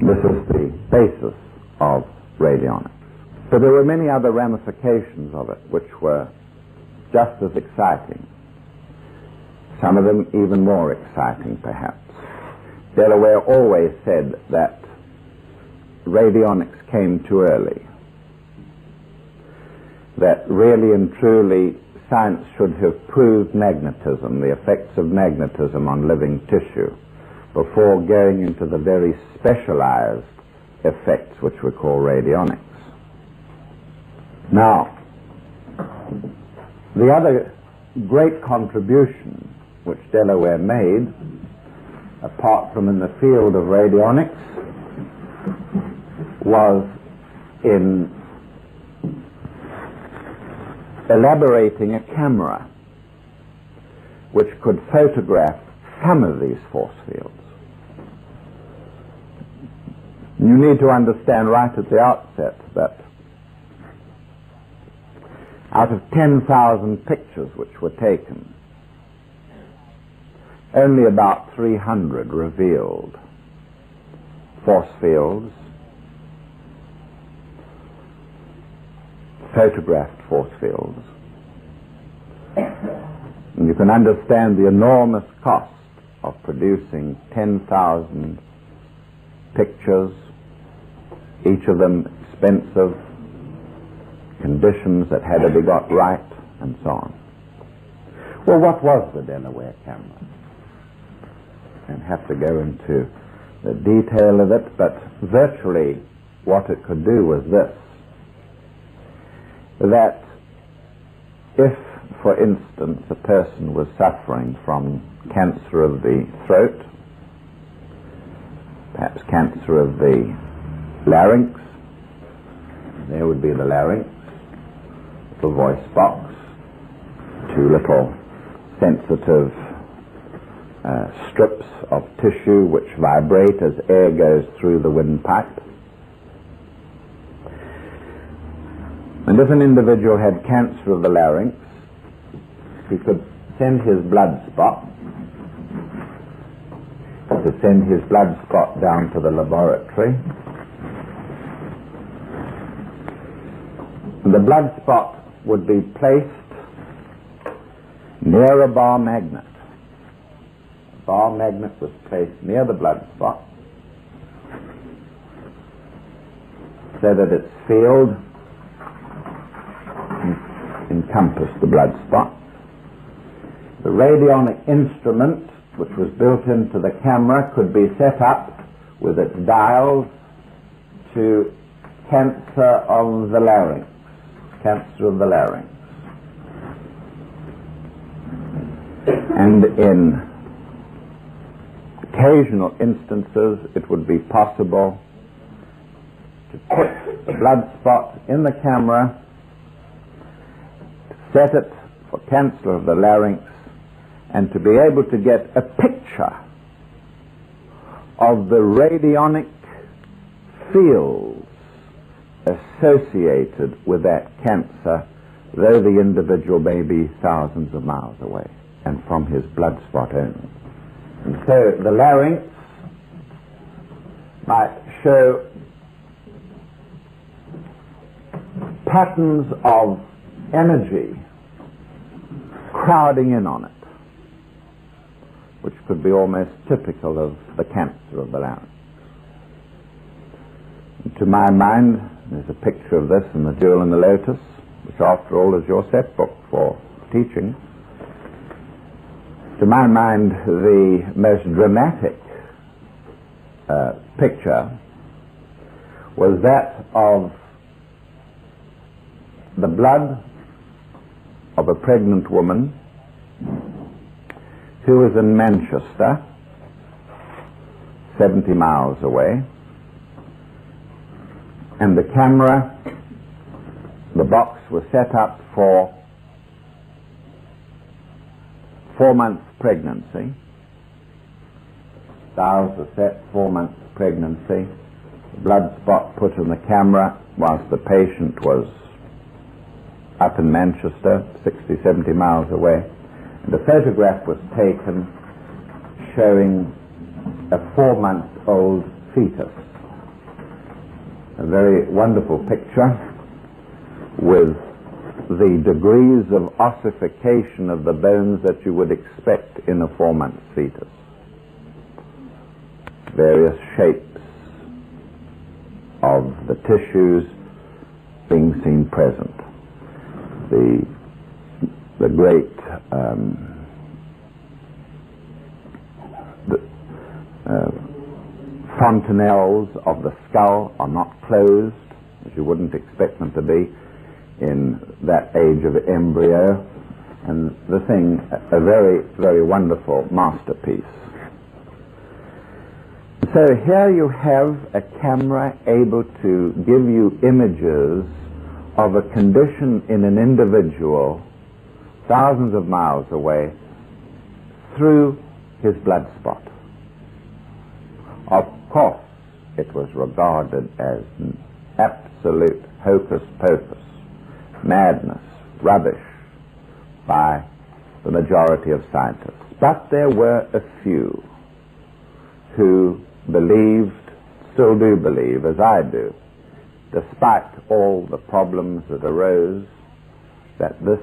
This is the basis of radionics. But there were many other ramifications of it which were just as exciting, some of them even more exciting perhaps. Delaware always said that radionics came too early, that really and truly science should have proved magnetism, the effects of magnetism on living tissue, before going into the very specialized effects which we call radionics. Now, the other great contribution which Delaware made, apart from in the field of radionics, was in elaborating a camera which could photograph some of these force fields. You need to understand right at the outset that out of 10,000 pictures which were taken, only about 300 revealed force fields, photographed force fields. And you can understand the enormous cost of producing 10,000 pictures, each of them expensive, conditions that had to be got right, and so on. Well, what was the Delaware camera? And have to go into the detail of it, but virtually what it could do was this: that if, for instance, a person was suffering from cancer of the throat, perhaps cancer of the larynx, there would be the larynx, the voice box, two little sensitive strips of tissue which vibrate as air goes through the windpipe. And if an individual had cancer of the larynx, he could send his blood spot down to the laboratory. And the blood spot would be placed near a bar magnet. A bar magnet was placed near the blood spot so that its field encompassed the blood spot. The radionic instrument, which was built into the camera, could be set up with its dials to cancer of the larynx. Cancer of the larynx. And in occasional instances, it would be possible to put the blood spot in the camera, to set it for cancer of the larynx, and to be able to get a picture of the radionic fields associated with that cancer, though the individual may be thousands of miles away, and from his blood spot only. And so the larynx might show patterns of energy crowding in on it, which could be almost typical of the cancer of the larynx. And to my mind, there's a picture of this in The Jewel and the Lotus, which after all is your set book for teaching. To my mind, the most dramatic picture was that of the blood of a pregnant woman who was in Manchester, 70 miles away, and the camera, the box was set up for 4 months pregnancy. Dials were set, 4 months pregnancy. The blood spot put in the camera whilst the patient was up in Manchester, 60, 70 miles away. And a photograph was taken showing a 4-month-old fetus a very wonderful picture with the degrees of ossification of the bones that you would expect in a 4-month fetus. Various shapes of the tissues being seen present. The great fontanelles of the skull are not closed, as you wouldn't expect them to be in that age of embryo, and the thing, a very, very wonderful masterpiece. So here you have a camera able to give you images of a condition in an individual thousands of miles away through his blood spot. Of course, it was regarded as an absolute hocus pocus, madness, rubbish by the majority of scientists. But there were a few who believed, still do believe, as I do, despite all the problems that arose, that this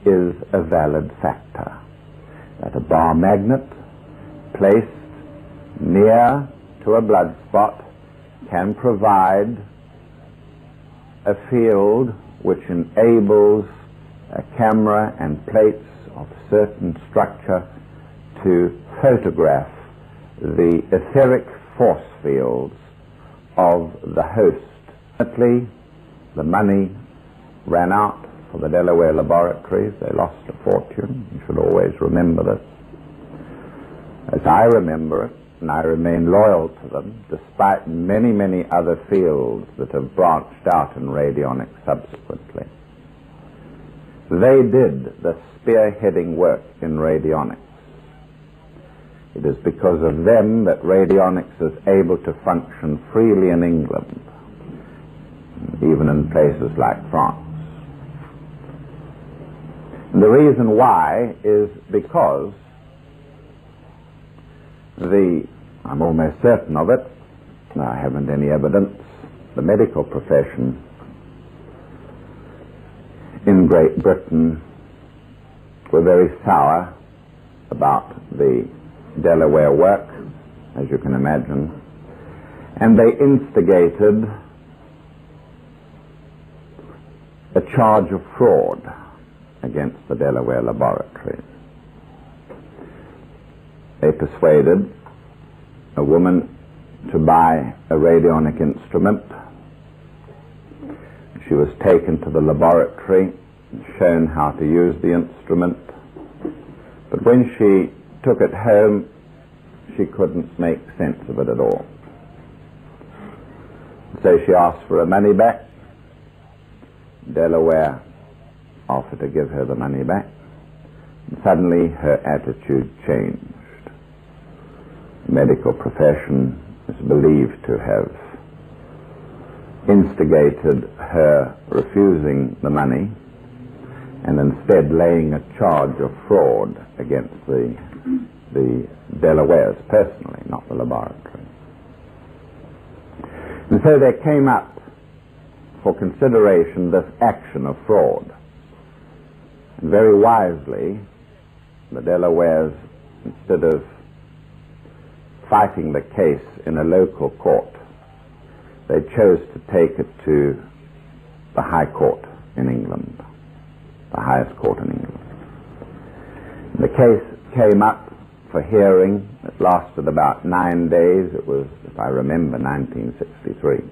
is a valid factor, that a bar magnet placed near to a blood spot can provide a field which enables a camera and plates of certain structure to photograph the etheric force fields of the host. Ultimately, the money ran out for the Delaware laboratories. They lost a fortune. You should always remember this. As I remember it, and I remain loyal to them, despite many, many other fields that have branched out in radionics subsequently. They did the spearheading work in radionics. It is because of them that radionics is able to function freely in England, even in places like France. And the reason why is because I'm almost certain of it, I haven't any evidence, the medical profession in Great Britain were very sour about the Delaware work, as you can imagine, and they instigated a charge of fraud against the Delaware laboratories. They persuaded a woman to buy a radionic instrument. She was taken to the laboratory and shown how to use the instrument. But when she took it home, she couldn't make sense of it at all. So she asked for her money back. Delaware offered to give her the money back. And suddenly her attitude changed. The medical profession is believed to have instigated her refusing the money and instead laying a charge of fraud against the Delawares personally, not the laboratory. And so there came up for consideration this action of fraud. And very wisely, the Delawares, instead of fighting the case in a local court, they chose to take it to the High Court in England, the highest court in England. And the case came up for hearing. It lasted about 9 days. It was, if I remember, 1963.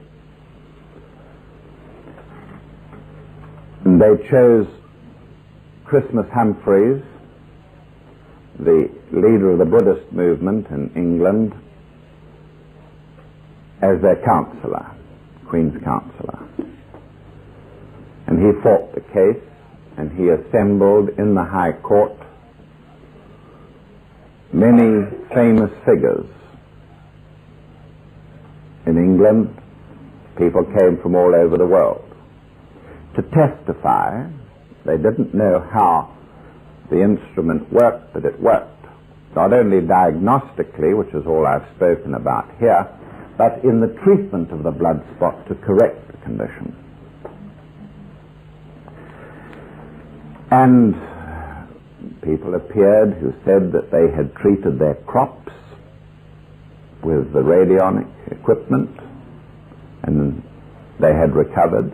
And they chose Christmas Humphreys, the leader of the Buddhist movement in England, as their counselor, Queen's counselor. And he fought the case, and he assembled in the High Court many famous figures in England. People came from all over the world to testify. They didn't know how the instrument worked, but it worked. Not only diagnostically, which is all I've spoken about here, but in the treatment of the blood spot to correct the condition. And people appeared who said that they had treated their crops with the radionic equipment and they had recovered.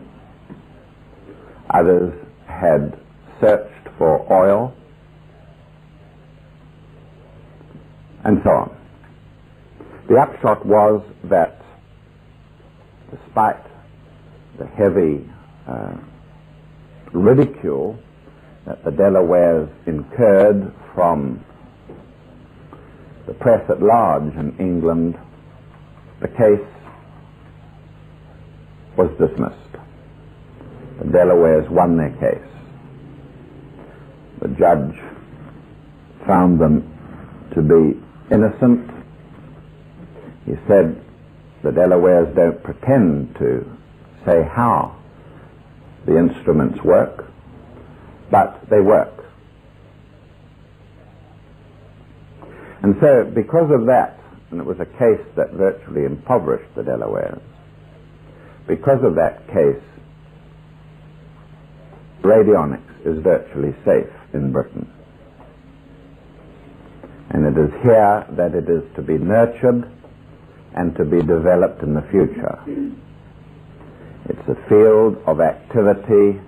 Others had searched for oil, and so on. The upshot was that despite the heavy ridicule that the Delawares incurred from the press at large in England, the case was dismissed. The Delawares won their case. The judge found them to be innocent. He said the Delawares don't pretend to say how the instruments work, but they work. And so because of that, and it was a case that virtually impoverished the Delawares, because of that case, radionics is virtually safe in Britain. And it is here that it is to be nurtured and to be developed in the future. It's a field of activity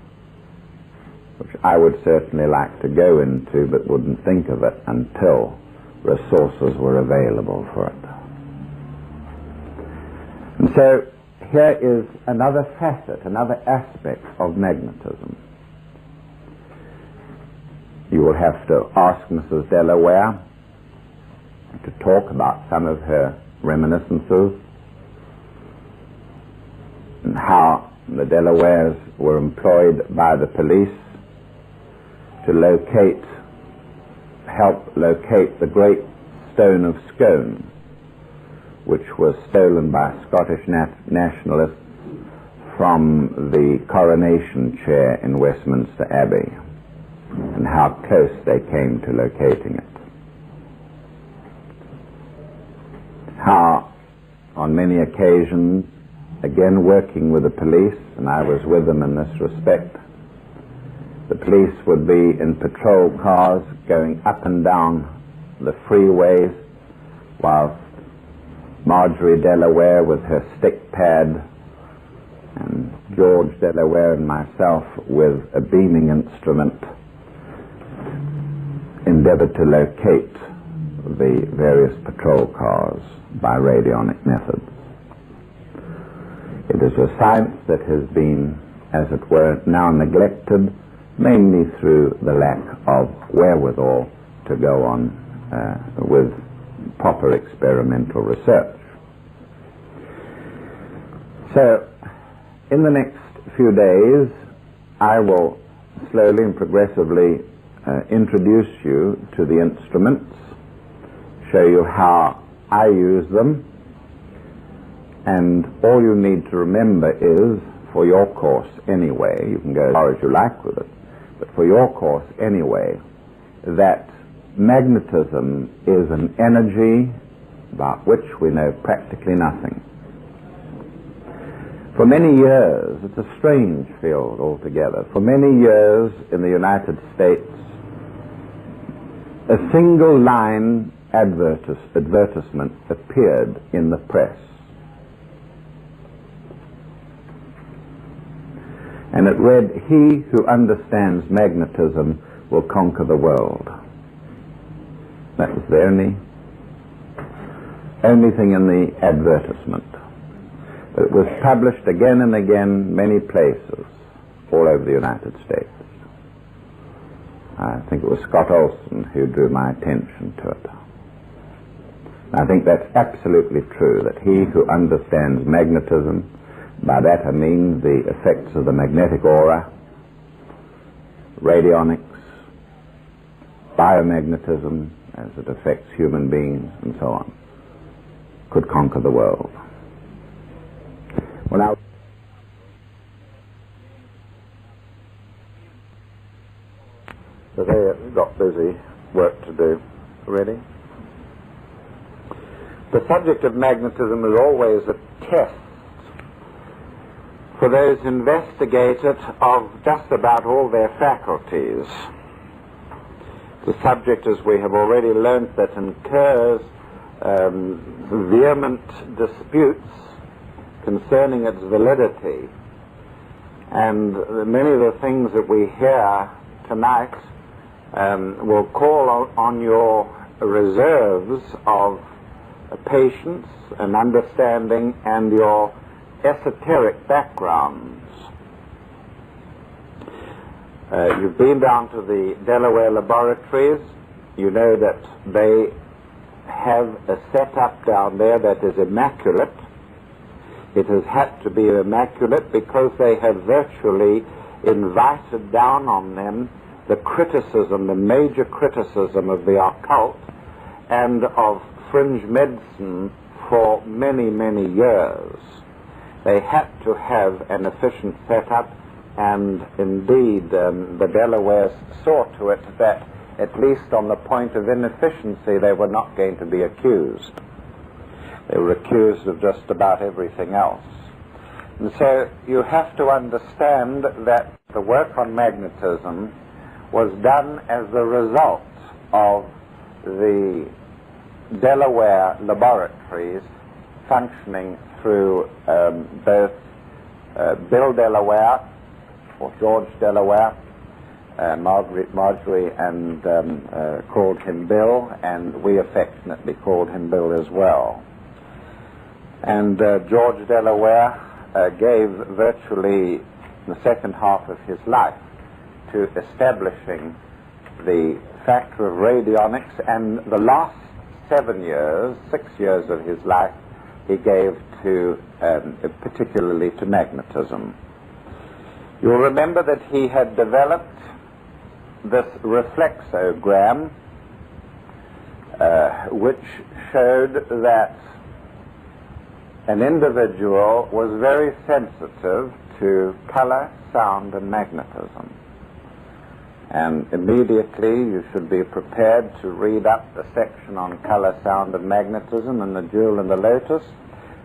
which I would certainly like to go into, but wouldn't think of it until resources were available for it. And so here is another facet, another aspect of magnetism. You will have to ask Mrs. Delaware to talk about some of her reminiscences and how the Delawares were employed by the police to help locate the great stone of Scone, which was stolen by Scottish nationalists from the coronation chair in Westminster Abbey, and how close they came to locating it. How, on many occasions, again working with the police, and I was with them in this respect, the police would be in patrol cars going up and down the freeways while Marjorie Delaware with her stick pad and George Delaware and myself with a beaming instrument endeavored to locate the various patrol cars by radionic methods. It is a science that has been, as it were, now neglected, mainly through the lack of wherewithal to go on with proper experimental research. So, in the next few days, I will slowly and progressively introduce you to the instruments, show you how I use them, and all you need to remember is, for your course anyway, you can go as far as you like with it, but for your course anyway, that magnetism is an energy about which we know practically nothing. For many years, it's a strange field altogether. For many years in the United States, a single line advertisement appeared in the press. And it read, "He who understands magnetism will conquer the world." That was the only thing in the advertisement. But it was published again and again, many places, all over the United States. I think it was Scott Olson who drew my attention to it. I think that's absolutely true, that he who understands magnetism, by that I mean the effects of the magnetic aura, radionics, biomagnetism as it affects human beings, and so on, could conquer the world. Well, now, so they got busy work to do. Ready? The subject of magnetism is always a test for those who investigate it of just about all their faculties. The subject, as we have already learnt, that incurs vehement disputes concerning its validity. And many of the things that we hear tonight will call on your reserves of patience and understanding and your esoteric backgrounds. You've been down to the Delaware laboratories. You know that they have a setup down there that is immaculate. It has had to be immaculate because they have virtually invited down on them the criticism, the major criticism of the occult and of fringe medicine for many, many years. They had to have an efficient setup, and indeed the Delawares saw to it that, at least on the point of inefficiency, they were not going to be accused. They were accused of just about everything else. And so you have to understand that the work on magnetism was done as a result of the Delaware laboratories functioning through both Bill Delaware, or George Delaware, Marjorie and called him Bill, and we affectionately called him Bill as well. And George Delaware gave virtually the second half of his life to establishing the factor of radionics, and the last 6 years of his life he gave to particularly to magnetism. You'll remember that he had developed this reflexogram which showed that an individual was very sensitive to color, sound, and magnetism. And immediately you should be prepared to read up the section on color, sound, and magnetism and the jewel and the lotus,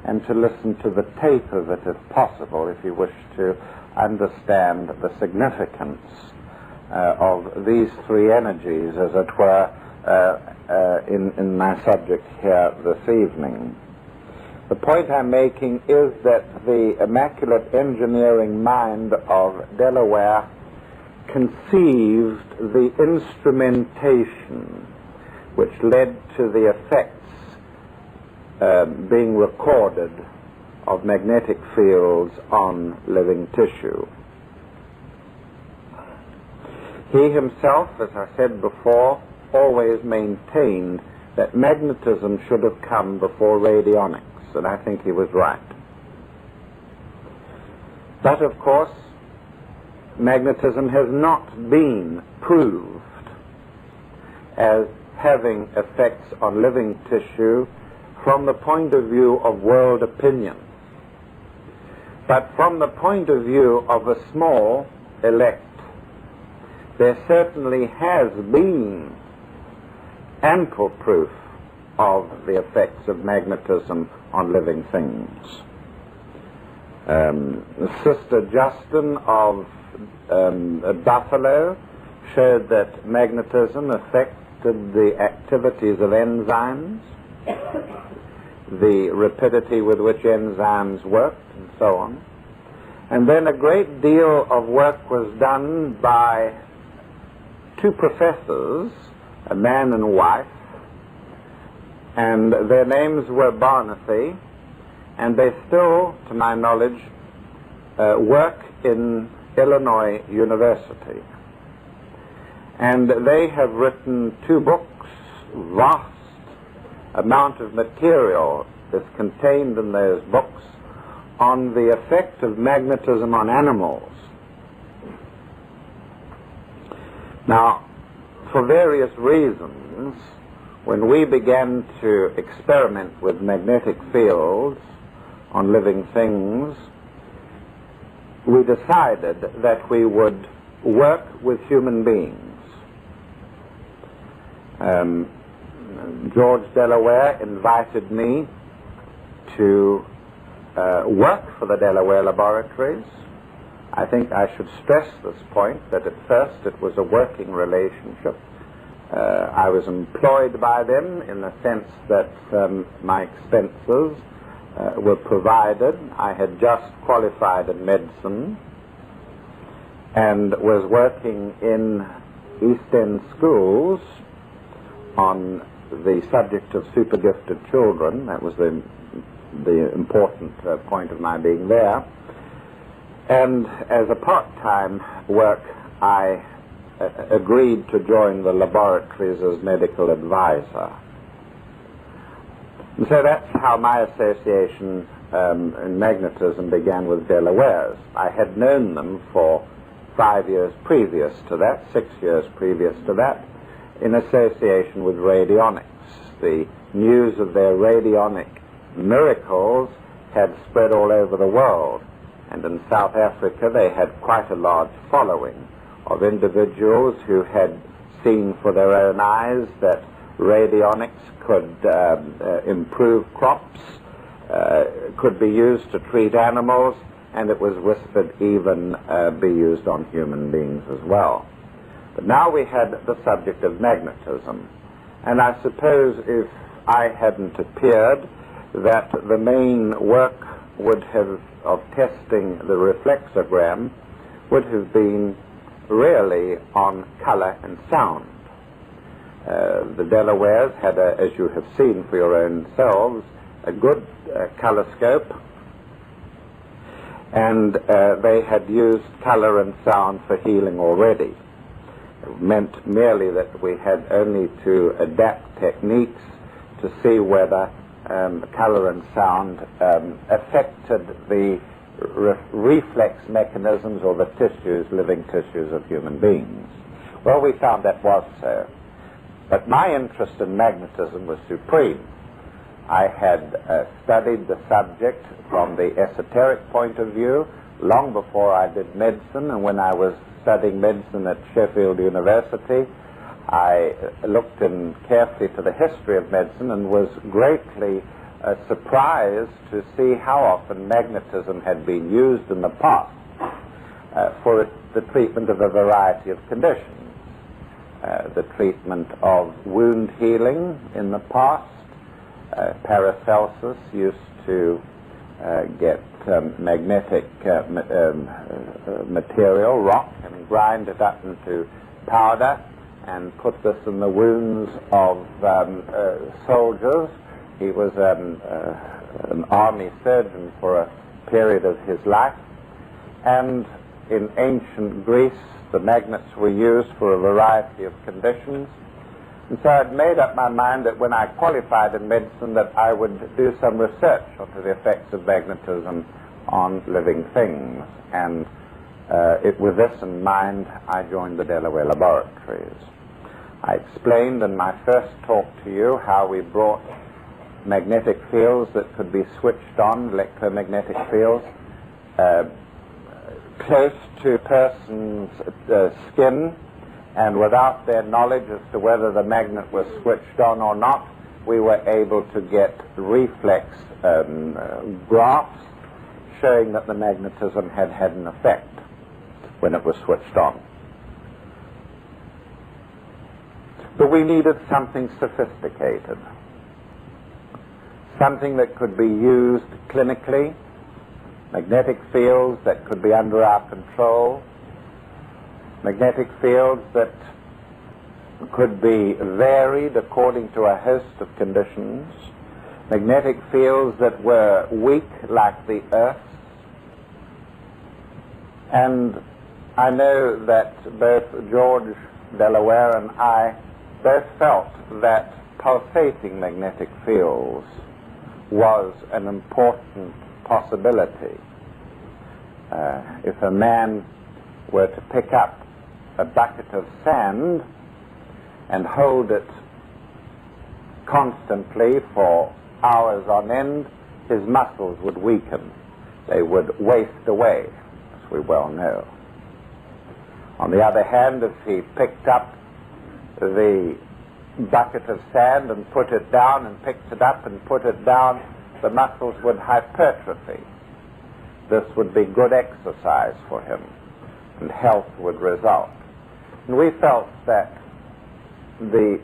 and to listen to the tape of it if possible, if you wish to understand the significance of these three energies, as it were, in my subject here this evening. The point I'm making is that the immaculate engineering mind of Delaware conceived the instrumentation which led to the effects being recorded of magnetic fields on living tissue. He himself, as I said before, always maintained that magnetism should have come before radionics, and I think he was right. But of course, magnetism has not been proved as having effects on living tissue from the point of view of world opinion. But from the point of view of a small elect, there certainly has been ample proof of the effects of magnetism on living things. Sister Justin of Buffalo showed that magnetism affected the activities of enzymes, the rapidity with which enzymes worked, and so on. And then a great deal of work was done by two professors, a man and wife, and their names were Barnaby, and they still, to my knowledge, work in Illinois University. And they have written 2 books. Vast amount of material is contained in those books on the effect of magnetism on animals. Now, for various reasons, when we began to experiment with magnetic fields on living things, we decided that we would work with human beings. George Delaware invited me to work for the Delaware laboratories. I think I should stress this point, that at first it was a working relationship. I was employed by them in the sense that my expenses were provided. I had just qualified in medicine and was working in East End schools on the subject of super gifted children. That was the important point of my being there. And as a part-time work, I agreed to join the laboratories as medical advisor. And so that's how my association in magnetism began with Delaware's. I had known them for 5 years previous to that, 6 years previous to that, in association with radionics. The news of their radionic miracles had spread all over the world, and in South Africa they had quite a large following of individuals who had seen for their own eyes that radionics could improve crops, could be used to treat animals, and it was whispered even be used on human beings as well. But now we had the subject of magnetism, and I suppose if I hadn't appeared, that the main work would have, of testing the reflexogram, would have been really on color and sound. The Delawares had, as you have seen for your own selves, a good color scope, and they had used color and sound for healing already. It meant merely that we had only to adapt techniques to see whether color and sound affected the reflex mechanisms or the tissues, living tissues of human beings. Well, we found that was so. But my interest in magnetism was supreme. I had studied the subject from the esoteric point of view long before I did medicine, and when I was studying medicine at Sheffield University, I looked in carefully to the history of medicine and was greatly surprised to see how often magnetism had been used in the past for the treatment of a variety of conditions. The treatment of wound healing in the past. Paracelsus used to get magnetic material, rock, and grind it up into powder and put this in the wounds of soldiers. He was an army surgeon for a period of his life. And in ancient Greece, the magnets were used for a variety of conditions. And so I'd made up my mind that when I qualified in medicine that I would do some research onto the effects of magnetism on living things. And with this in mind, I joined the Delaware laboratories. I explained in my first talk to you how we brought magnetic fields that could be switched on, electromagnetic fields, close to a person's skin, and without their knowledge as to whether the magnet was switched on or not, we were able to get reflex graphs showing that the magnetism had had an effect when it was switched on. But we needed something sophisticated, something that could be used clinically, magnetic fields that could be under our control, magnetic fields that could be varied according to a host of conditions, magnetic fields that were weak like the Earth's. And I know that both George Delaware and I both felt that pulsating magnetic fields was an important possibility. If a man were to pick up a bucket of sand and hold it constantly for hours on end, his muscles would weaken. They would waste away, as we well know. On the other hand, if he picked up the bucket of sand and put it down and picked it up and put it down, the muscles would hypertrophy. This would be good exercise for him, and health would result. And we felt that the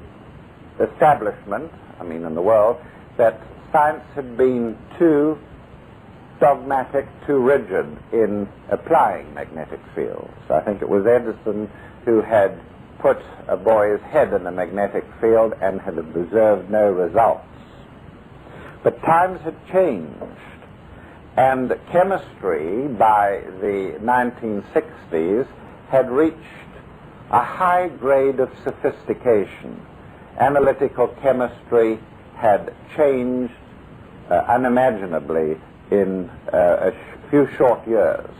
establishment, in the world, that science had been too dogmatic, too rigid in applying magnetic fields. I think it was Edison who had put a boy's head in a magnetic field and had observed no results. But times had changed, and chemistry by the 1960s had reached a high grade of sophistication. Analytical chemistry had changed unimaginably in a few short years.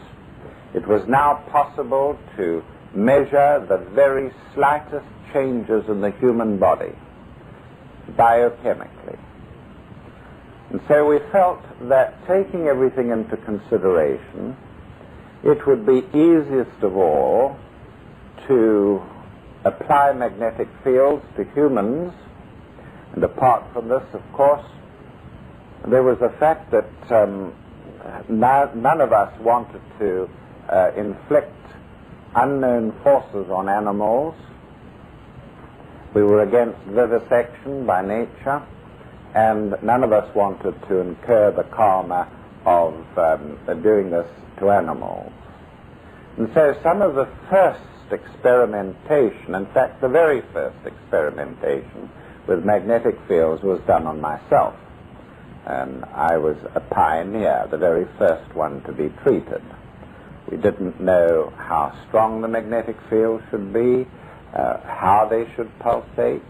It was now possible to measure the very slightest changes in the human body biochemically. And so we felt that, taking everything into consideration, it would be easiest of all to apply magnetic fields to humans. And apart from this, of course, there was the fact that none of us wanted to inflict unknown forces on animals. We were against vivisection by nature, and none of us wanted to incur the karma of doing this to animals. And so some of the first experimentation, in fact the very first experimentation with magnetic fields, was done on myself. And I was a pioneer, the very first one to be treated. We didn't know how strong the magnetic field should be, how they should pulsate.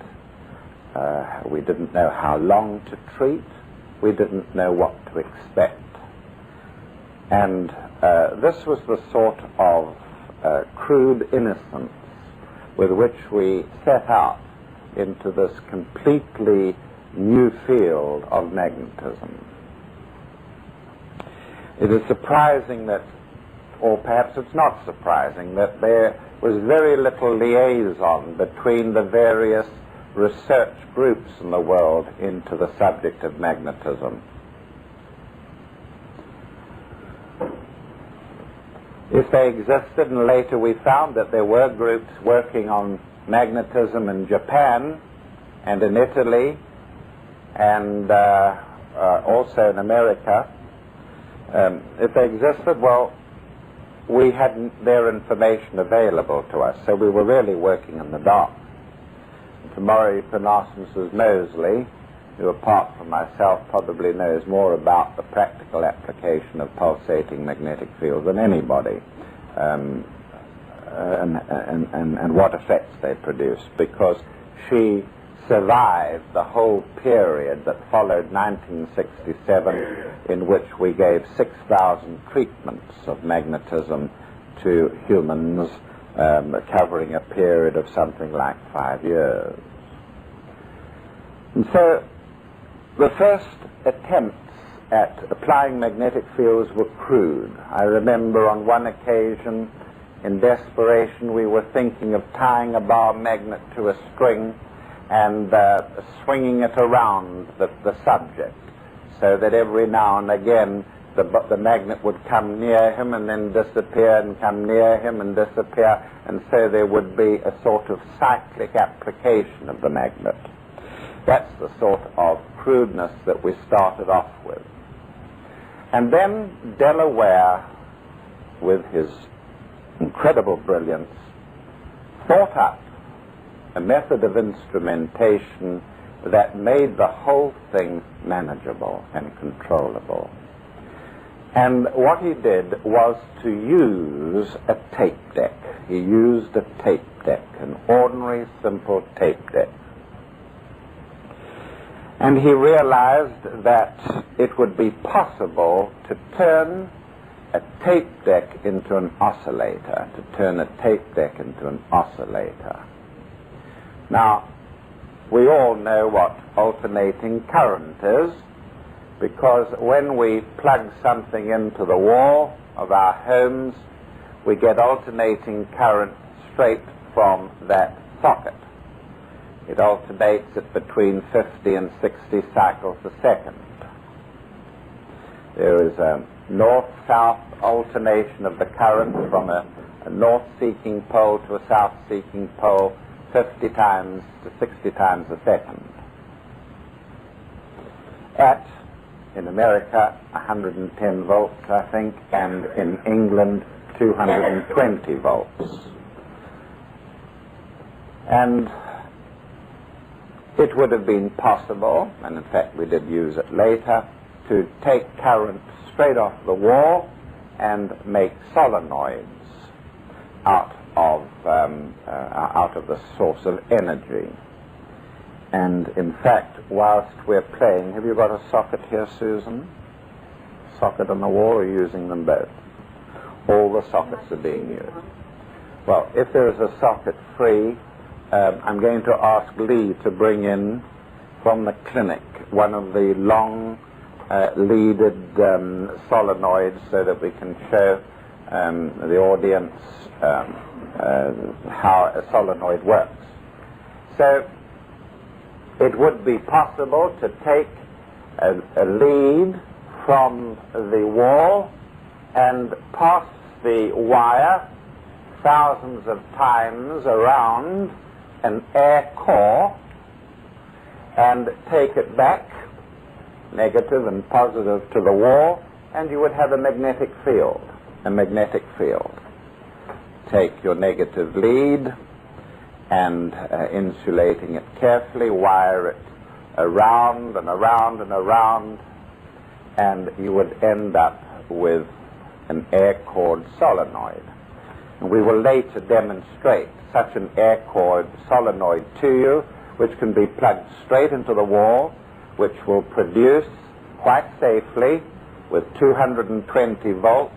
We didn't know how long to treat. We didn't know what to expect. And this was the sort of crude innocence with which we set out into this completely new field of magnetism. It is surprising that, or perhaps it's not surprising, that there was very little liaison between the various research groups in the world into the subject of magnetism. If they existed, and later we found that there were groups working on magnetism in Japan and in Italy and also in America, if they existed, well, we had their information available to us, so we were really working in the dark. And tomorrow you can ask Mrs. Mosley, who apart from myself probably knows more about the practical application of pulsating magnetic fields than anybody, and what effects they produce, because she survived the whole period that followed 1967, in which we gave 6,000 treatments of magnetism to humans, covering a period of something like 5 years. And so the first attempts at applying magnetic fields were crude. I remember on one occasion, in desperation, we were thinking of tying a bar magnet to a string and swinging it around the subject, so that every now and again the magnet would come near him and then disappear, and come near him and disappear, and so there would be a sort of cyclic application of the magnet. That's the sort of crudeness that we started off with. And then Delaware, with his incredible brilliance, thought up a method of instrumentation that made the whole thing manageable and controllable. And what he did was to use a tape deck. He used a tape deck, an ordinary, simple tape deck. And he realized that it would be possible to turn a tape deck into an oscillator, Now, we all know what alternating current is, because when we plug something into the wall of our homes, we get alternating current straight from that socket. It alternates at between 50 and 60 cycles a second. There is a north-south alternation of the current from a north-seeking pole to a south-seeking pole 50 times to 60 times a second. At, in America, 110 volts, I think, and in England, 220 volts. And it would have been possible, and in fact we did use it later, to take current straight off the wall and make solenoids out of the source of energy. And in fact, whilst we're playing, have you got a socket here, Susan? Socket on the wall, or are you using them both? All the sockets are being used. Well, if there is a socket free, I'm going to ask Lee to bring in from the clinic one of the long leaded solenoids so that we can show the audience how a solenoid works. So it would be possible to take a lead from the wall and pass the wire thousands of times around an air core and take it back, negative and positive, to the wall, and you would have a magnetic field. A magnetic field. Take your negative lead and insulating it carefully, wire it around and around and around, and you would end up with an air-cored solenoid. And we will later demonstrate such an air-cored solenoid to you, which can be plugged straight into the wall, which will produce quite safely with 220 volts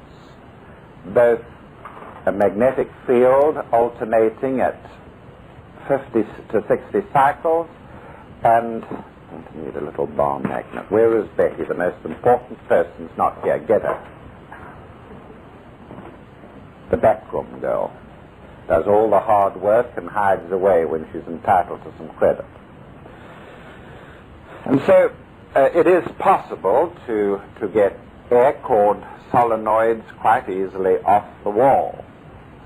both a magnetic field alternating at 50 to 60 cycles, and I need a little bar magnet. Where is Betty? The most important person's not here. Get her. The backroom girl does all the hard work and hides away when she's entitled to some credit. And so it is possible to get air-cored solenoids quite easily off the wall,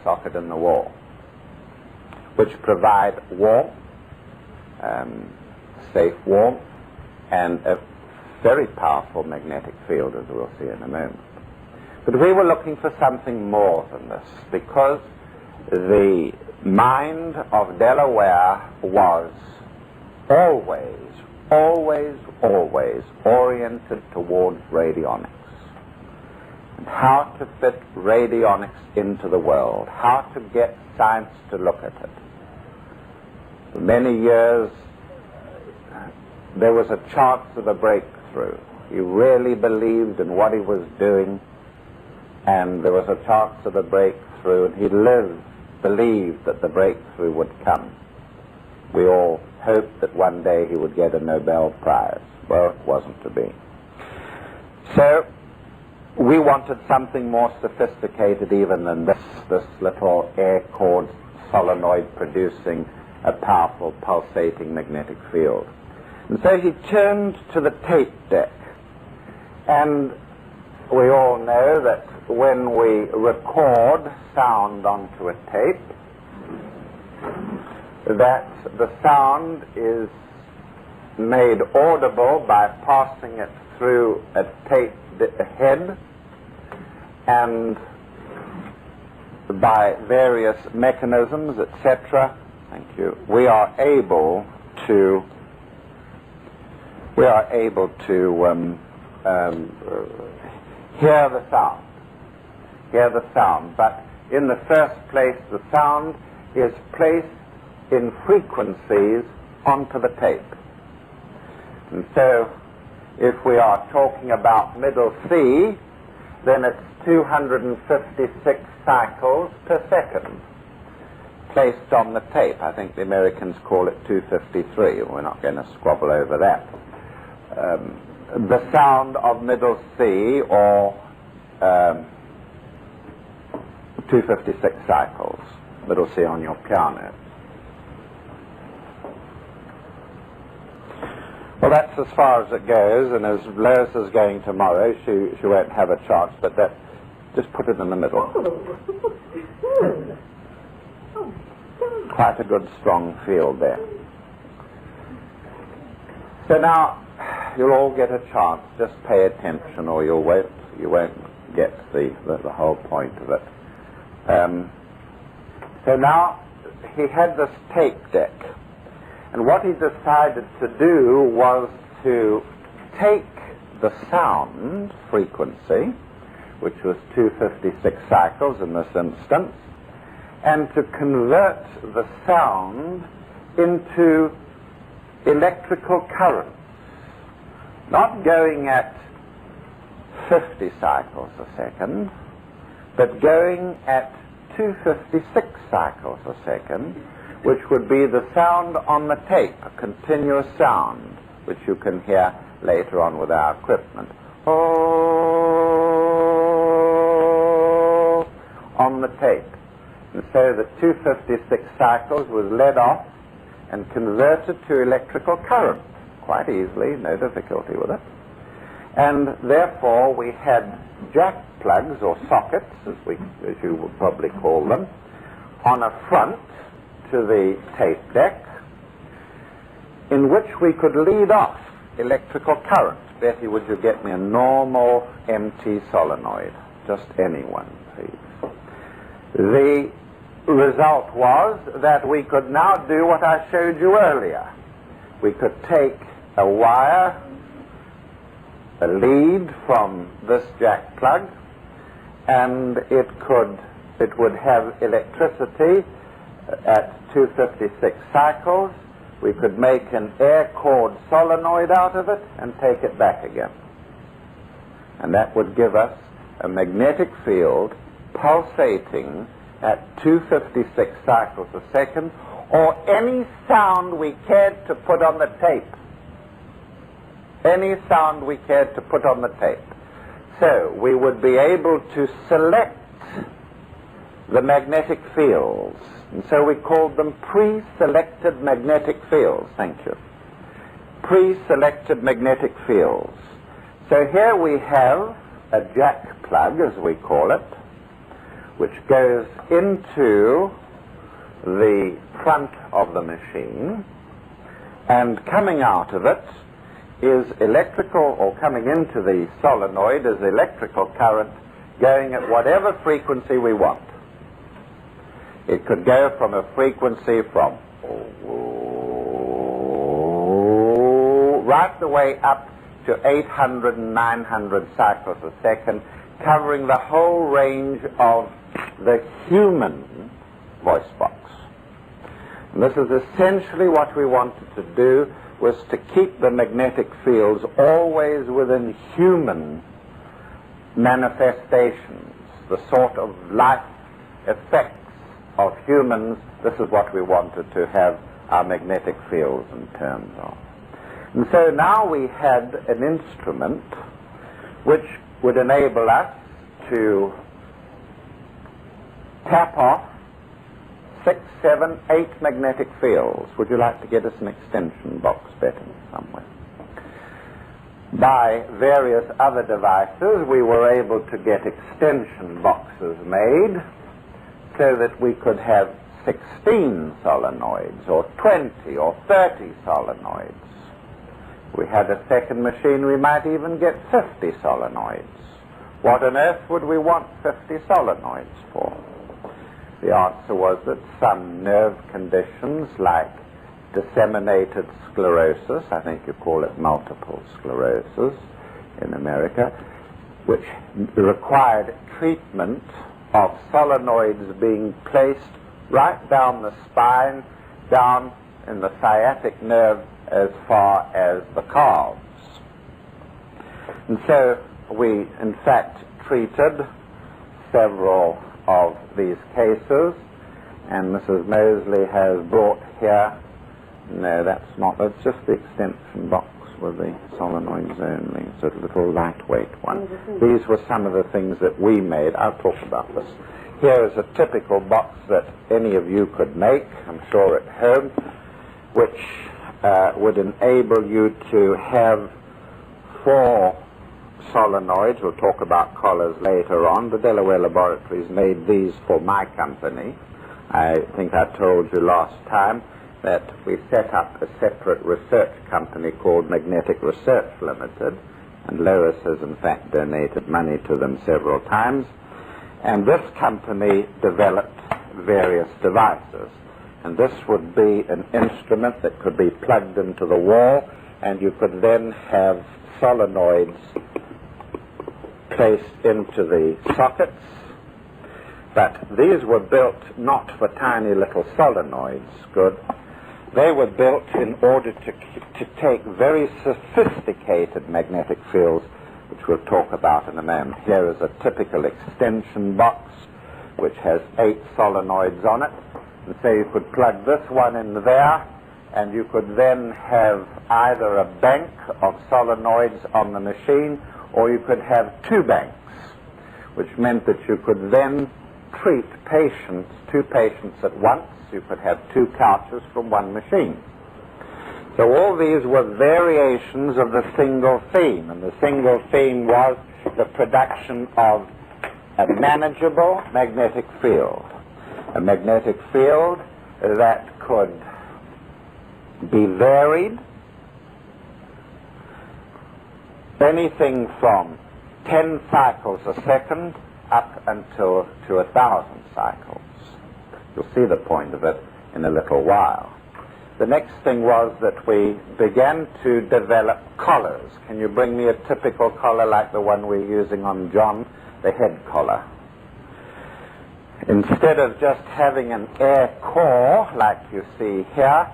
socket in the wall, which provide warmth, safe warmth, and a very powerful magnetic field, as we'll see in a moment. But we were looking for something more than this, because the mind of Delaware was always oriented towards radionics. And how to fit radionics into the world, how to get science to look at it. For many years, there was a chance of a breakthrough. He really believed in what he was doing, and there was a chance of a breakthrough, and he believed that the breakthrough would come. We all hoped that one day he would get a Nobel Prize. Well, it wasn't to be. So we wanted something more sophisticated even than this little air-cored solenoid producing a powerful pulsating magnetic field. And so he turned to the tape deck. And we all know that when we record sound onto a tape, that the sound is made audible by passing it through a tape head, and by various mechanisms, etc. Thank you. We are able to hear the sound. But in the first place, the sound is placed in frequencies onto the tape. And so, if we are talking about middle C, then it's 256 cycles per second placed on the tape. I think the Americans call it 253. We're not going to squabble over that. The sound of middle C, or 256 cycles, middle C on your piano. that's as far as it goes, and as Lois is going tomorrow, she won't have a chance, but that, just put it in the middle. Quite a good strong field there. So now, you'll all get a chance. Just pay attention, or you won't get the whole point of it. So now, he had this tape deck, and what he decided to do was to take the sound frequency, which was 256 cycles in this instance, and to convert the sound into electrical currents, not going at 50 cycles a second, but going at 256 cycles a second, which would be the sound on the tape, a continuous sound, which you can hear later on with our equipment. Oh, on the tape. And so the 256 cycles was led off and converted to electrical current, quite easily, no difficulty with it. And therefore we had jack plugs, or sockets, as you would probably call them, on a front to the tape deck, in which we could lead off electrical current. Betty, would you get me a normal empty solenoid? Just anyone, please. The result was that we could now do what I showed you earlier. We could take a wire, a lead from this jack plug, and it would have electricity at 256 cycles. We could make an air-cored solenoid out of it and take it back again. And that would give us a magnetic field pulsating at 256 cycles a second, or any sound we cared to put on the tape. Any sound we cared to put on the tape. So we would be able to select the magnetic fields. And so we called them pre-selected magnetic fields. Thank you. Pre-selected magnetic fields. So here we have a jack plug, as we call it, which goes into the front of the machine, and coming out of it is electrical, or coming into the solenoid is electrical current going at whatever frequency we want. It could go from a frequency from right the way up to 800 and 900 cycles a second, covering the whole range of the human voice box. And this is essentially what we wanted to do, was to keep the magnetic fields always within human manifestations, the sort of life effects of humans. This is what we wanted to have our magnetic fields in terms of. And so now we had an instrument which would enable us to tap off 6, 7, 8 magnetic fields. Would you like to get us an extension box, Betty, somewhere? By various other devices, we were able to get extension boxes made so that we could have 16 solenoids, or 20, or 30 solenoids. We had a second machine, we might even get 50 solenoids. What on earth would we want 50 solenoids for? The answer was that some nerve conditions, like disseminated sclerosis, I think you call it multiple sclerosis in America, which required treatment of solenoids being placed right down the spine, down in the sciatic nerve as far as the calves. And so we, in fact, treated several of these cases, and Mrs. Mosley has brought here, no, that's not, that's just the extension box with the solenoids only. It's a little lightweight one. These were some of the things that we made. I'll talk about this. Here is a typical box that any of you could make, I'm sure, at home, which would enable you to have 4 solenoids. We'll talk about collars later on. The Delaware laboratories made these for my company. I think I told you last time that we set up a separate research company called Magnetic Research Limited, and Lois has in fact donated money to them several times. And this company developed various devices. And this would be an instrument that could be plugged into the wall, and you could then have solenoids placed into the sockets. But these were built not for tiny little solenoids, good. They were built in order to take very sophisticated magnetic fields, which we'll talk about in a moment. Here is a typical extension box which has 8 solenoids on it. And so you could plug this one in there, and you could then have either a bank of solenoids on the machine, or you could have 2 banks, which meant that you could then treat patients, 2 patients at once. You could have 2 couches from one machine. So all these were variations of the single theme, and the single theme was the production of a manageable magnetic field. A magnetic field that could be varied, anything from 10 cycles a second up until to 1,000 cycles. You'll see the point of it in a little while. The next thing was that we began to develop collars. Can you bring me a typical collar like the one we're using on John, the head collar? Instead of just having an air core like you see here,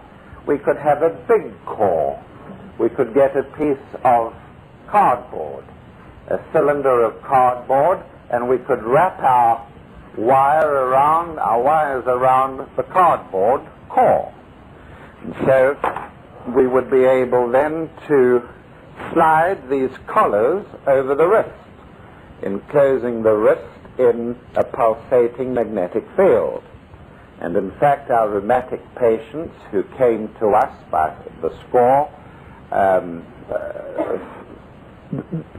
we could have a big core. We could get a piece of cardboard, a cylinder of cardboard, and we could wrap our wires around the cardboard core. And so we would be able then to slide these collars over the wrist, enclosing the wrist in a pulsating magnetic field. And in fact, our rheumatic patients who came to us by the score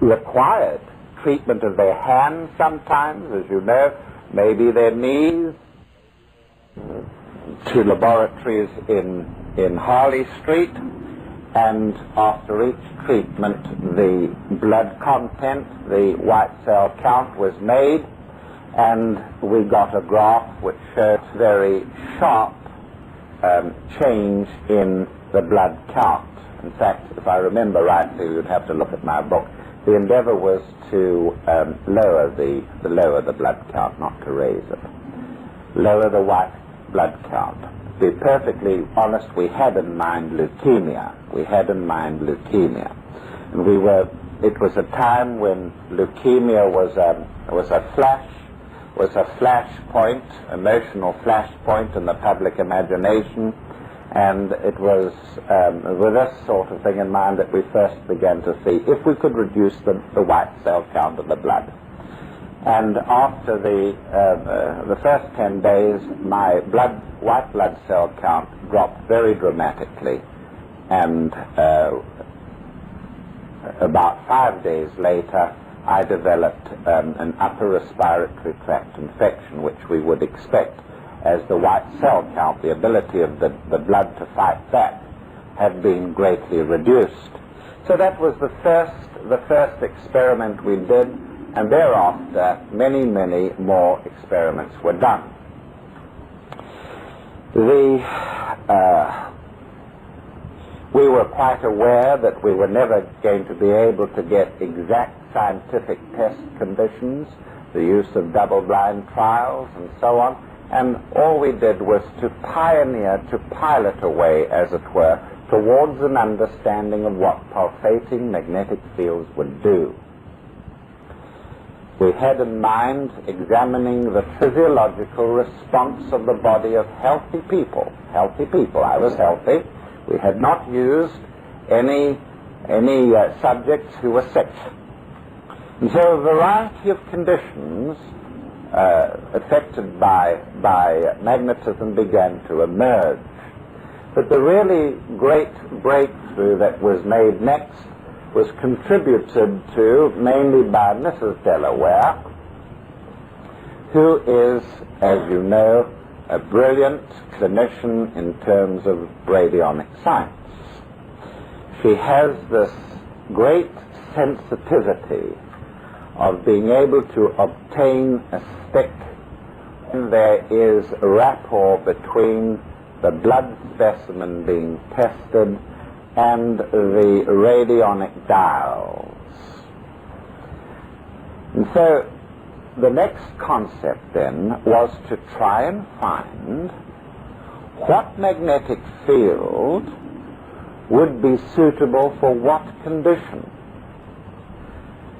required treatment of their hands sometimes, as you know, maybe their knees, to laboratories in Harley Street, and after each treatment the blood content, the white cell count was made, and we got a graph which showed very sharp change in the blood count. In fact, if I remember rightly, you'd have to look at my book, the endeavor was to lower the blood count, not to raise it. Lower the white blood count. To be perfectly honest, we had in mind leukemia. And it was a time when leukemia was a flashpoint, emotional flashpoint in the public imagination. And it was with this sort of thing in mind that we first began to see if we could reduce the white cell count of the blood. And after the first 10 days, my white blood cell count dropped very dramatically. And about 5 days later, I developed an upper respiratory tract infection, which we would expect as the white cell count, the ability of the blood to fight back, had been greatly reduced. So that was the first experiment we did, and thereafter many, many more experiments were done. We were quite aware that we were never going to be able to get exact scientific test conditions, the use of double-blind trials and so on. And all we did was to pioneer, to pilot a way, as it were, towards an understanding of what pulsating magnetic fields would do. We had in mind examining the physiological response of the body of healthy people. Healthy people. I was healthy. We had not used any subjects who were sick. And so a variety of conditions affected by magnetism began to emerge. But the really great breakthrough that was made next was contributed to mainly by Mrs. Delaware, who is, as you know, a brilliant clinician in terms of radionic science. She has this great sensitivity of being able to obtain a stick. There is a rapport between the blood specimen being tested and the radionic dials. And so the next concept then was to try and find what magnetic field would be suitable for what condition,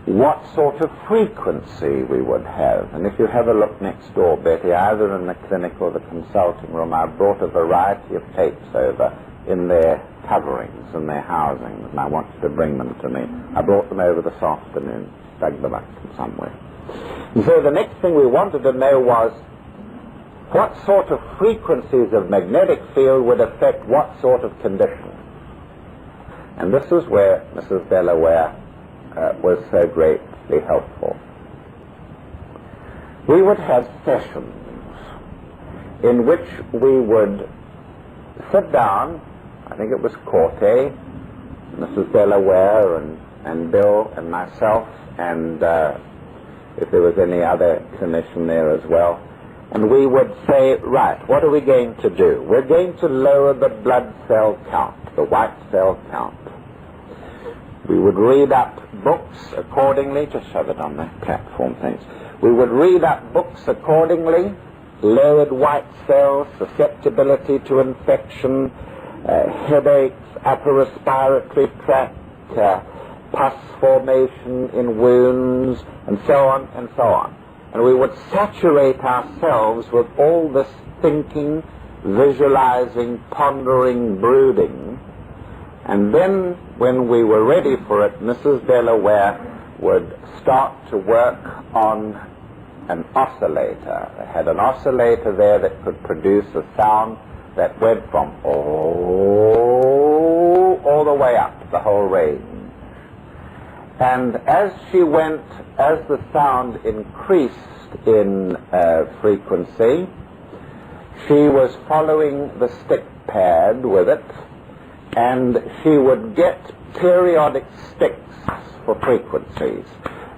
what sort of frequency we would have. And if you have a look next door, Betty, either in the clinic or the consulting room, I've brought a variety of tapes over in their coverings and their housings, and I want you to bring them to me. I brought them over this afternoon, dug them up from somewhere. And so the next thing we wanted to know was what sort of frequencies of magnetic field would affect what sort of condition. And this is where Mrs. Delaware was so greatly helpful. We would have sessions in which we would sit down. I think it was Corte, Mrs. Delaware, and Bill and myself, and if there was any other clinician there as well. And we would say, right, what are we going to do? We're going to lower the blood cell count, the white cell count. We would read up books accordingly. Just shove it on that platform, thanks. We would read up books accordingly. Lowered white cells, susceptibility to infection, headaches, upper respiratory tract, pus formation in wounds, and so on and so on. And we would saturate ourselves with all this thinking, visualizing, pondering, brooding. And then, when we were ready for it, Mrs. Delaware would start to work on an oscillator. They had an oscillator there that could produce a sound that went from oh all the way up the whole range. And as she went, as the sound increased in frequency, she was following the stick pad with it, and she would get periodic sticks for frequencies.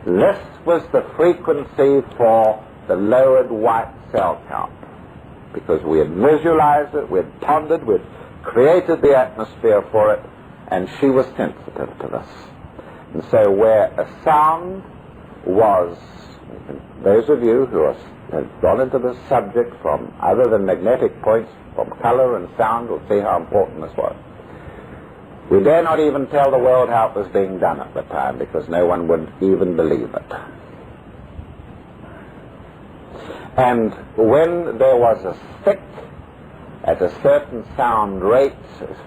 This was the frequency for the lowered white cell count, because we had visualized it, we had pondered, we had created the atmosphere for it, and she was sensitive to this. And so where a sound was, those of you who have gone into this subject from other than magnetic points, from color and sound, will see how important this was. We dare not even tell the world how it was being done at the time, because no one would even believe it. And when there was a stick at a certain sound rate,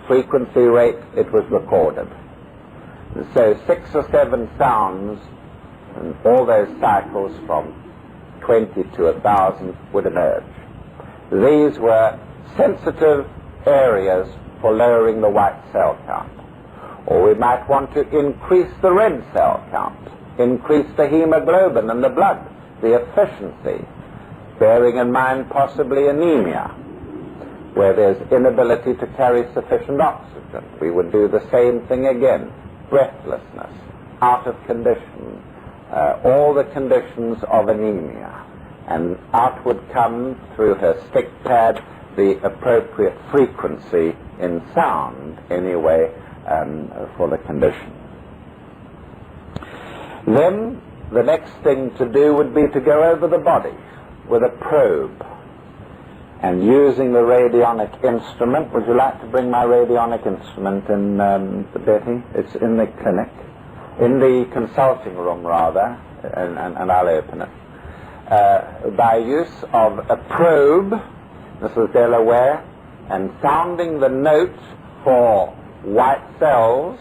frequency rate, it was recorded. And so 6 or 7 sounds, and all those cycles from 20 to 1,000 would emerge. These were sensitive areas for lowering the white cell count. Or we might want to increase the red cell count, increase the hemoglobin in the blood, the efficiency, bearing in mind possibly anemia, where there's inability to carry sufficient oxygen. We would do the same thing again. Breathlessness, out of condition, all the conditions of anemia. And out would come through her stick pad the appropriate frequency in sound, anyway, for the condition. Then the next thing to do would be to go over the body with a probe, and using the radionic instrument. Would you like to bring my radionic instrument in, Betty? It's in the clinic, in the consulting room rather, and I'll open it. By use of a probe, Mrs. Delaware, and sounding the note for white cells,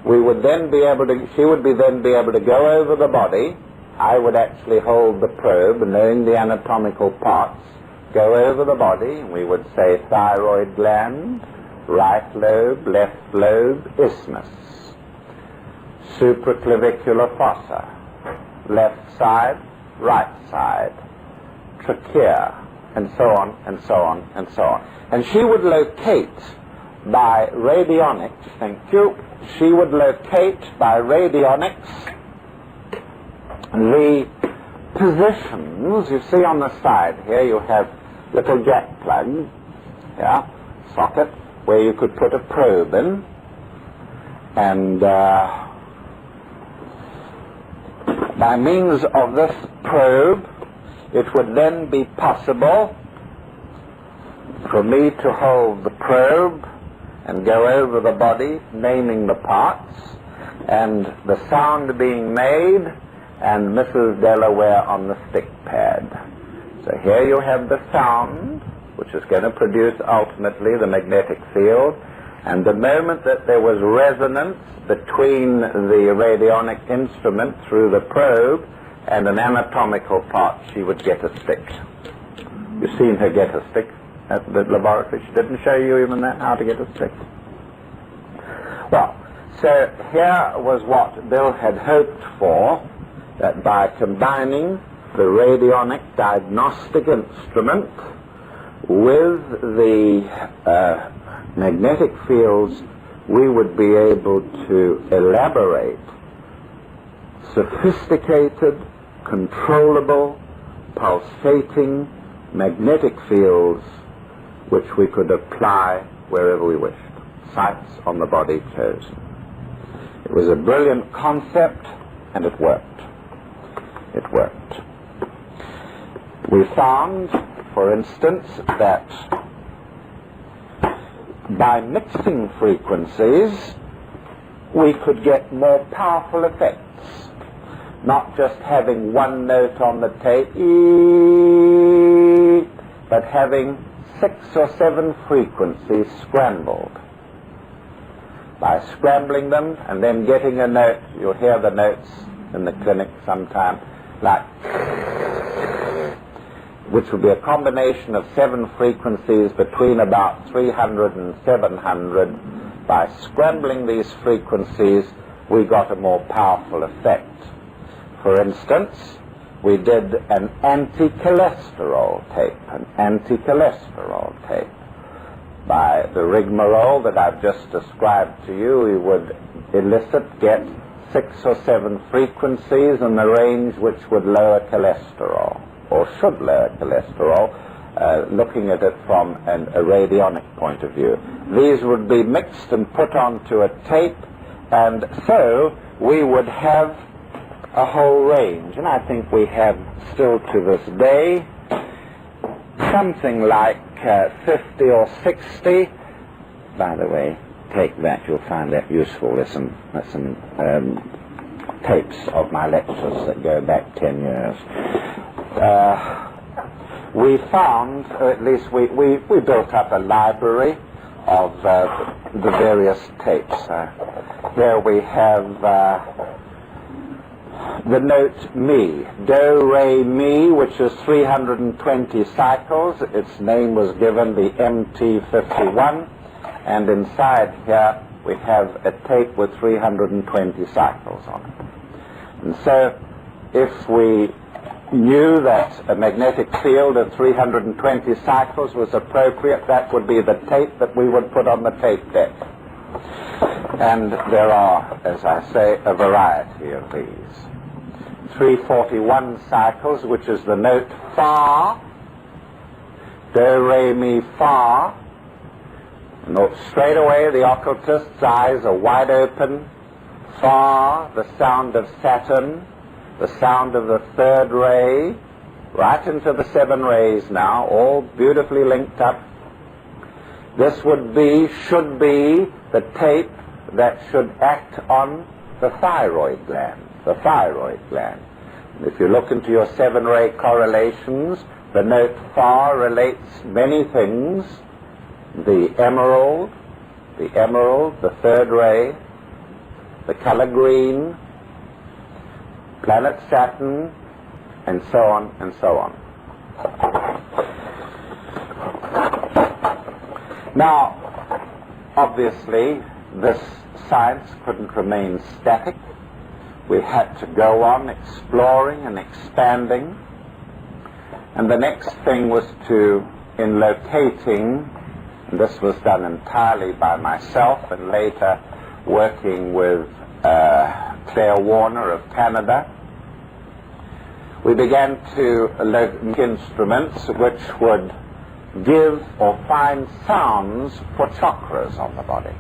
we would then be able to, she would then be able to go over the body. I would actually hold the probe, knowing the anatomical parts, go over the body, and we would say thyroid gland, right lobe, left lobe, isthmus, supraclavicular fossa, left side, right side, trachea, and so on, and so on, and so on. And she would locate by radionics, thank you, she would locate by radionics the positions. You see on the side here you have little jack plugs, yeah, socket, where you could put a probe in, and by means of this probe it would then be possible for me to hold the probe and go over the body, naming the parts, and the sound being made, and Mrs. Delaware on the stick pad. So here you have the sound, which is going to produce ultimately the magnetic field, and the moment that there was resonance between the radionic instrument through the probe and an anatomical part, she would get a stick. You've seen her get a stick at the laboratory. She didn't show you even that, how to get a stick. Well, so here was what Bill had hoped for, that by combining the radionic diagnostic instrument with the magnetic fields, we would be able to elaborate sophisticated, controllable, pulsating magnetic fields which we could apply wherever we wished, sites on the body chosen. It was a brilliant concept, and it worked. It worked. We found, for instance, that by mixing frequencies we could get more powerful effects, not just having one note on the tape, but having 6 or 7 frequencies scrambled. By scrambling them and then getting a note, you'll hear the notes in the clinic sometime, like, which would be a combination of 7 frequencies between about 300 and 700. By scrambling these frequencies, we got a more powerful effect. For instance, we did an anti-cholesterol tape. By the rigmarole that I've just described to you, we would get 6 or 7 frequencies in the range which would lower cholesterol, or should lower cholesterol, looking at it from a radionic point of view. These would be mixed and put onto a tape, and so we would have a whole range. And I think we have still to this day something like 50 or 60. By the way, take that, you'll find that useful. There's some tapes of my lectures that go back 10 years. We found, or at least we built up a library of the various tapes. Here we have the note Mi, Do, Re, Mi, which is 320 cycles. Its name was given the MT51, and inside here we have a tape with 320 cycles on it. And so if we knew that a magnetic field of 320 cycles was appropriate, that would be the tape that we would put on the tape deck. And there are, as I say, a variety of these. 341 cycles, which is the note Fa, Do, Re, Mi, Fa. And straight away the occultist's eyes are wide open. Fa, the sound of Saturn, the sound of the third ray, right into the 7 rays now, all beautifully linked up. This should be the tape that should act on the thyroid gland. The thyroid gland. If you look into your 7-ray correlations, the note Fa relates many things. The emerald, the third ray, the color green, planet Saturn, and so on and so on. Now, obviously, this science couldn't remain static. We had to go on exploring and expanding. And the next thing was to, in locating, and this was done entirely by myself and later working with Claire Warner of Canada, we began to locate instruments which would give or find sounds for chakras on the body.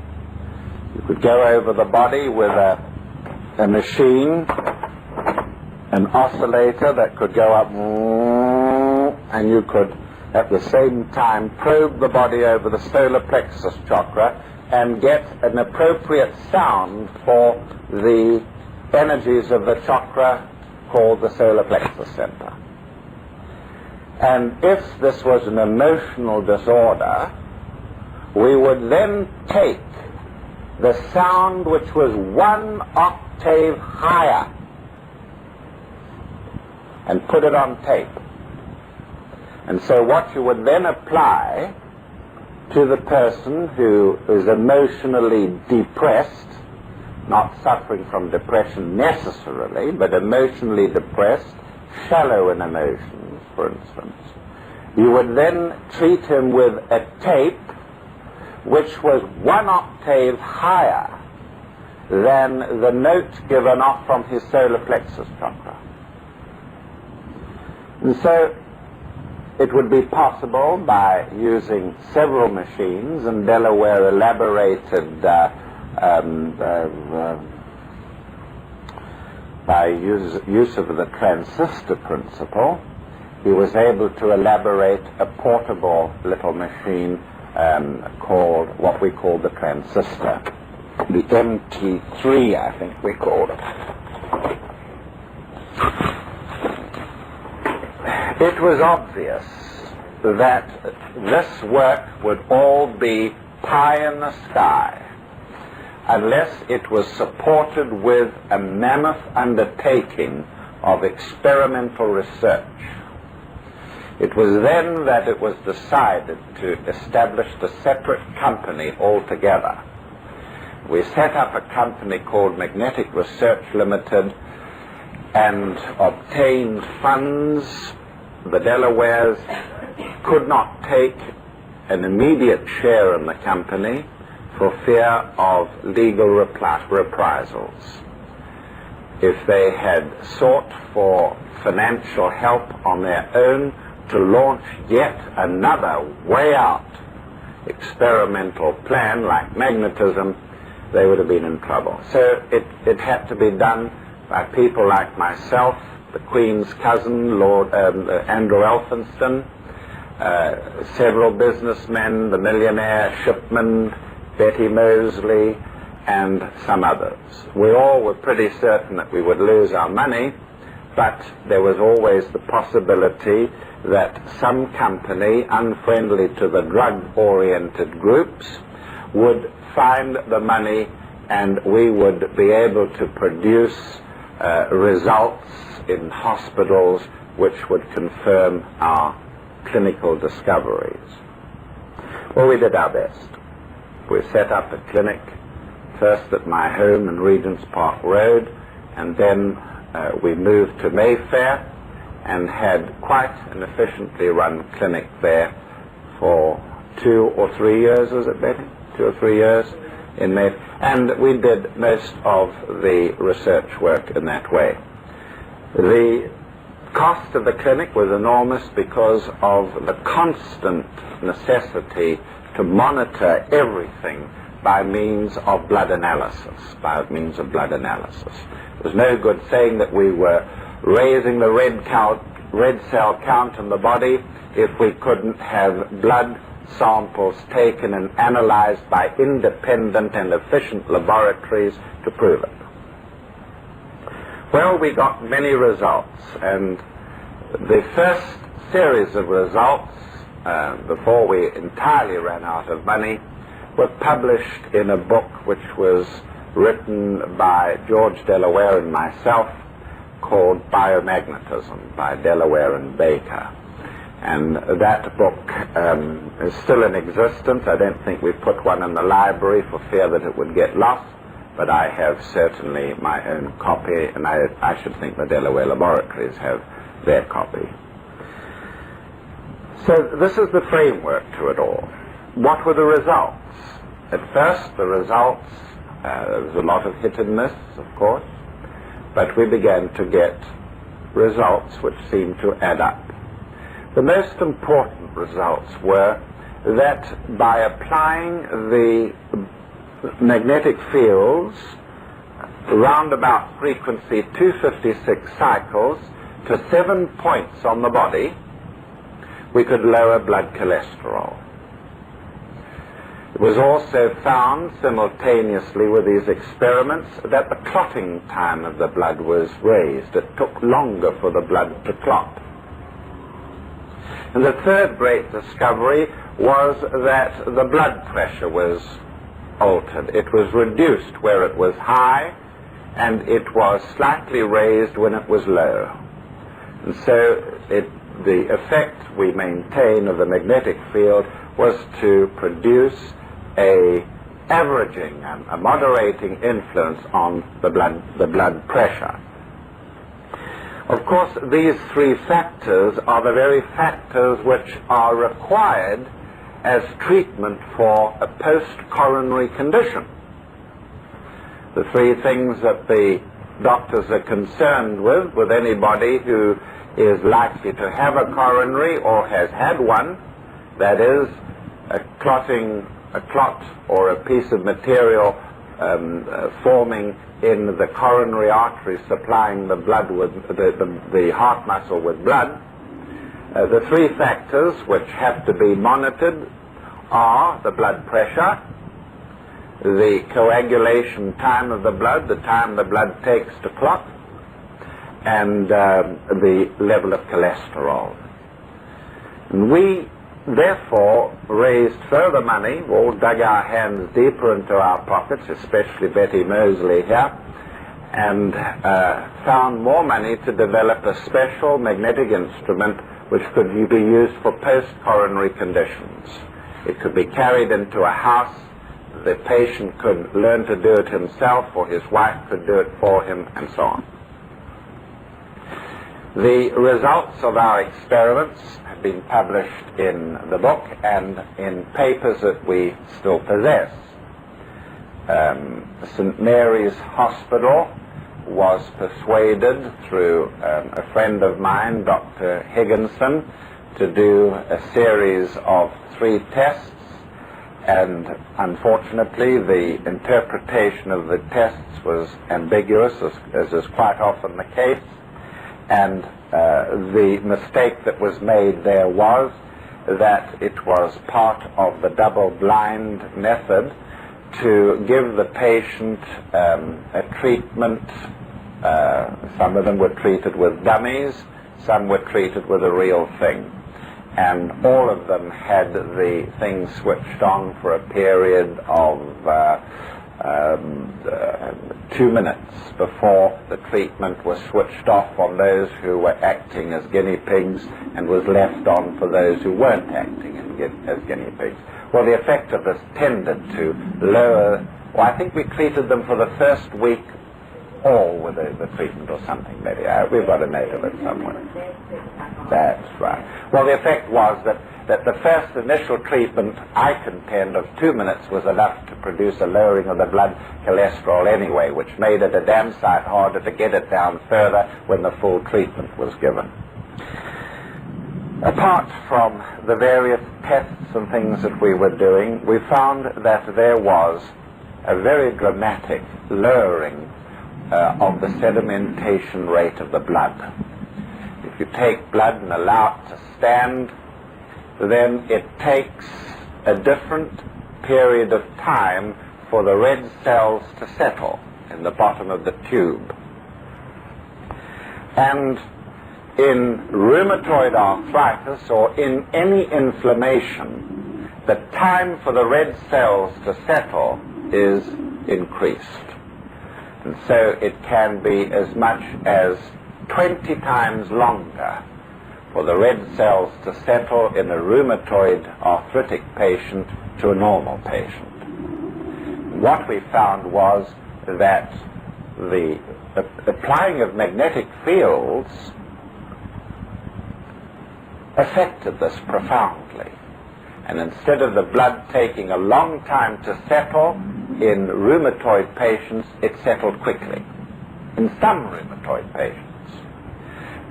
You could go over the body with a machine, an oscillator that could go up, and you could at the same time probe the body over the solar plexus chakra and get an appropriate sound for the energies of the chakra called the solar plexus center. And if this was an emotional disorder, we would then take the sound which was 1 octave higher and put it on tape. And so what you would then apply to the person who is emotionally depressed, not suffering from depression necessarily, but emotionally depressed, shallow in emotions, for instance, you would then treat him with a tape which was 1 octave higher than the note given off from his solar plexus chakra. And so it would be possible by using several machines, and Delaware elaborated by use of the transistor principle. He was able to elaborate a portable little machine called what we call the transistor, the MT3, I think we called it. It was obvious that this work would all be pie in the sky unless it was supported with a mammoth undertaking of experimental research. It was then that it was decided to establish a separate company altogether. We set up a company called Magnetic Research Limited and obtained funds. The Delawares could not take an immediate share in the company for fear of legal reprisals. If they had sought for financial help on their own to launch yet another way out experimental plan like magnetism, they would have been in trouble. So it had to be done by people like myself, the Queen's cousin, Lord Andrew Elphinston, several businessmen, the millionaire Shipman, Betty Mosley, and some others. We all were pretty certain that we would lose our money, but there was always the possibility that some company unfriendly to the drug-oriented groups would find the money and we would be able to produce results in hospitals which would confirm our clinical discoveries. Well, we did our best. We set up a clinic, first at my home in Regent's Park Road, and then we moved to Mayfair and had quite an efficiently run clinic there for 2 or 3 years, was it, Betty? 2 or 3 years in Mayfair. And we did most of the research work in that way. The cost of the clinic was enormous because of the constant necessity to monitor everything by means of blood analysis, It was no good saying that we were raising the red cell count in the body if we couldn't have blood samples taken and analyzed by independent and efficient laboratories to prove it. Well, we got many results, and the first series of results, before we entirely ran out of money, were published in a book which was written by George Delaware and myself called Biomagnetism by Delaware and Baker. And that book is still in existence. I don't think we've put one in the library for fear that it would get lost, but I have certainly my own copy, and I should think the Delaware laboratories have their copy. So this is the framework to it all. What were the results? At first, the results, there was a lot of hit and miss, of course, but we began to get results which seemed to add up. The most important results were that by applying the magnetic fields round about frequency 256 cycles to 7 points on the body, we could lower blood cholesterol. It was also found simultaneously with these experiments that the clotting time of the blood was raised. It took longer for the blood to clot. And the third great discovery was that the blood pressure was altered. It was reduced where it was high, and it was slightly raised when it was low. And so the effect we maintain of the magnetic field was to produce a averaging and a moderating influence on the blood pressure. Of course, these three factors are the very factors which are required as treatment for a post-coronary condition. The three things that the doctors are concerned with anybody who is likely to have a coronary or has had one, that is, a clot or a piece of material forming in the coronary artery supplying the blood with the heart muscle with blood. The three factors which have to be monitored are the blood pressure, the coagulation time of the blood, the time the blood takes to clot, and the level of cholesterol. And we therefore raised further money, all dug our hands deeper into our pockets, especially Betty Mosley here, and found more money to develop a special magnetic instrument which could be used for post-coronary conditions. It could be carried into a house. The patient could learn to do it himself, or his wife could do it for him, and so on. The results of our experiments have been published in the book and in papers that we still possess. St. Mary's Hospital was persuaded through a friend of mine, Dr. Higginson, to do a series of 3 tests, and unfortunately the interpretation of the tests was ambiguous, as is quite often the case. And the mistake that was made there was that it was part of the double-blind method to give the patient a treatment. Some of them were treated with dummies, some were treated with a real thing. And all of them had the thing switched on for a period of 2 minutes before the treatment was switched off on those who were acting as guinea pigs and was left on for those who weren't acting as guinea pigs. Well, the effect of this tended to lower, well, I think we treated them for the first week all with the treatment or something, maybe. We've got a note of it somewhere. That's right. Well, the effect was that the first initial treatment, I contend, of 2 minutes was enough to produce a lowering of the blood cholesterol anyway, which made it a damn sight harder to get it down further when the full treatment was given. Apart from the various tests and things that we were doing, we found that there was a very dramatic lowering of the sedimentation rate of the blood. If you take blood and allow it to stand, then it takes a different period of time for the red cells to settle in the bottom of the tube. And in rheumatoid arthritis, or in any inflammation, the time for the red cells to settle is increased. And so it can be as much as 20 times longer for the red cells to settle in a rheumatoid arthritic patient to a normal patient. What we found was that the applying of magnetic fields affected this profoundly. And instead of the blood taking a long time to settle in rheumatoid patients, it settled quickly in some rheumatoid patients.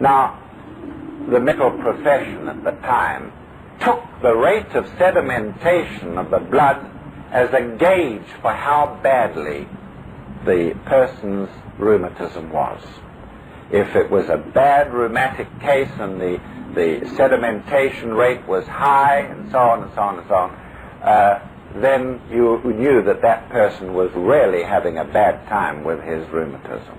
Now, the medical profession at the time took the rate of sedimentation of the blood as a gauge for how badly the person's rheumatism was. If it was a bad rheumatic case and the sedimentation rate was high, and so on and so on and so on, then you knew that that person was really having a bad time with his rheumatism.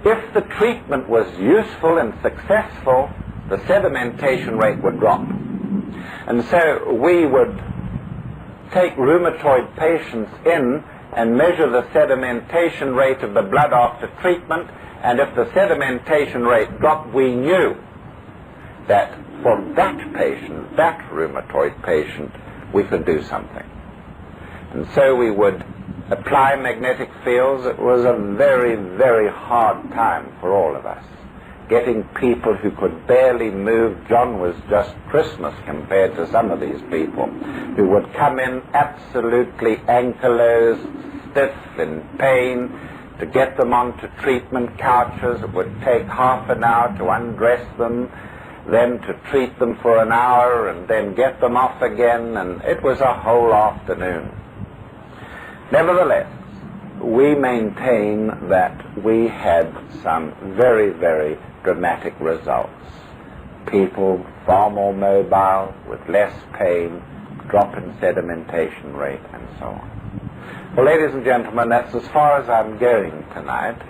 If the treatment was useful and successful, the sedimentation rate would drop. And so we would take rheumatoid patients in and measure the sedimentation rate of the blood after treatment, and if the sedimentation rate dropped, we knew that for that patient, that rheumatoid patient, we could do something. And so we would apply magnetic fields. It was a very, very hard time for all of us. Getting people who could barely move. John was just Christmas compared to some of these people who would come in absolutely ankylosed, stiff, in pain. To get them onto treatment couches, it would take half an hour to undress them, then to treat them for an hour, and then get them off again, and it was a whole afternoon. Nevertheless, we maintain that we had some very, very dramatic results. People far more mobile, with less pain, drop in sedimentation rate, and so on. Well, ladies and gentlemen, that's as far as I'm going tonight,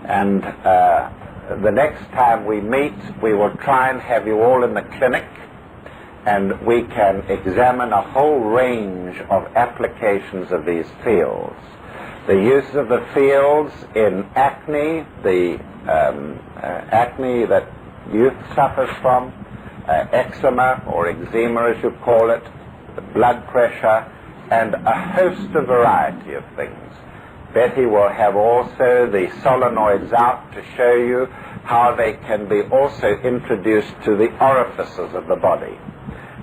and the next time we meet, we will try and have you all in the clinic, and we can examine a whole range of applications of these fields. The use of the fields in acne, the acne that youth suffers from, eczema or eczema as you call it, the blood pressure, and a host of variety of things. Betty will have also the solenoids out to show you how they can be also introduced to the orifices of the body,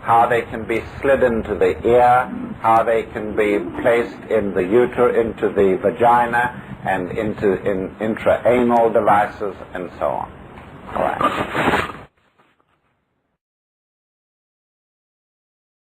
how they can be slid into the ear, how they can be placed in the into the vagina and into intra-anal devices, and so on. All right.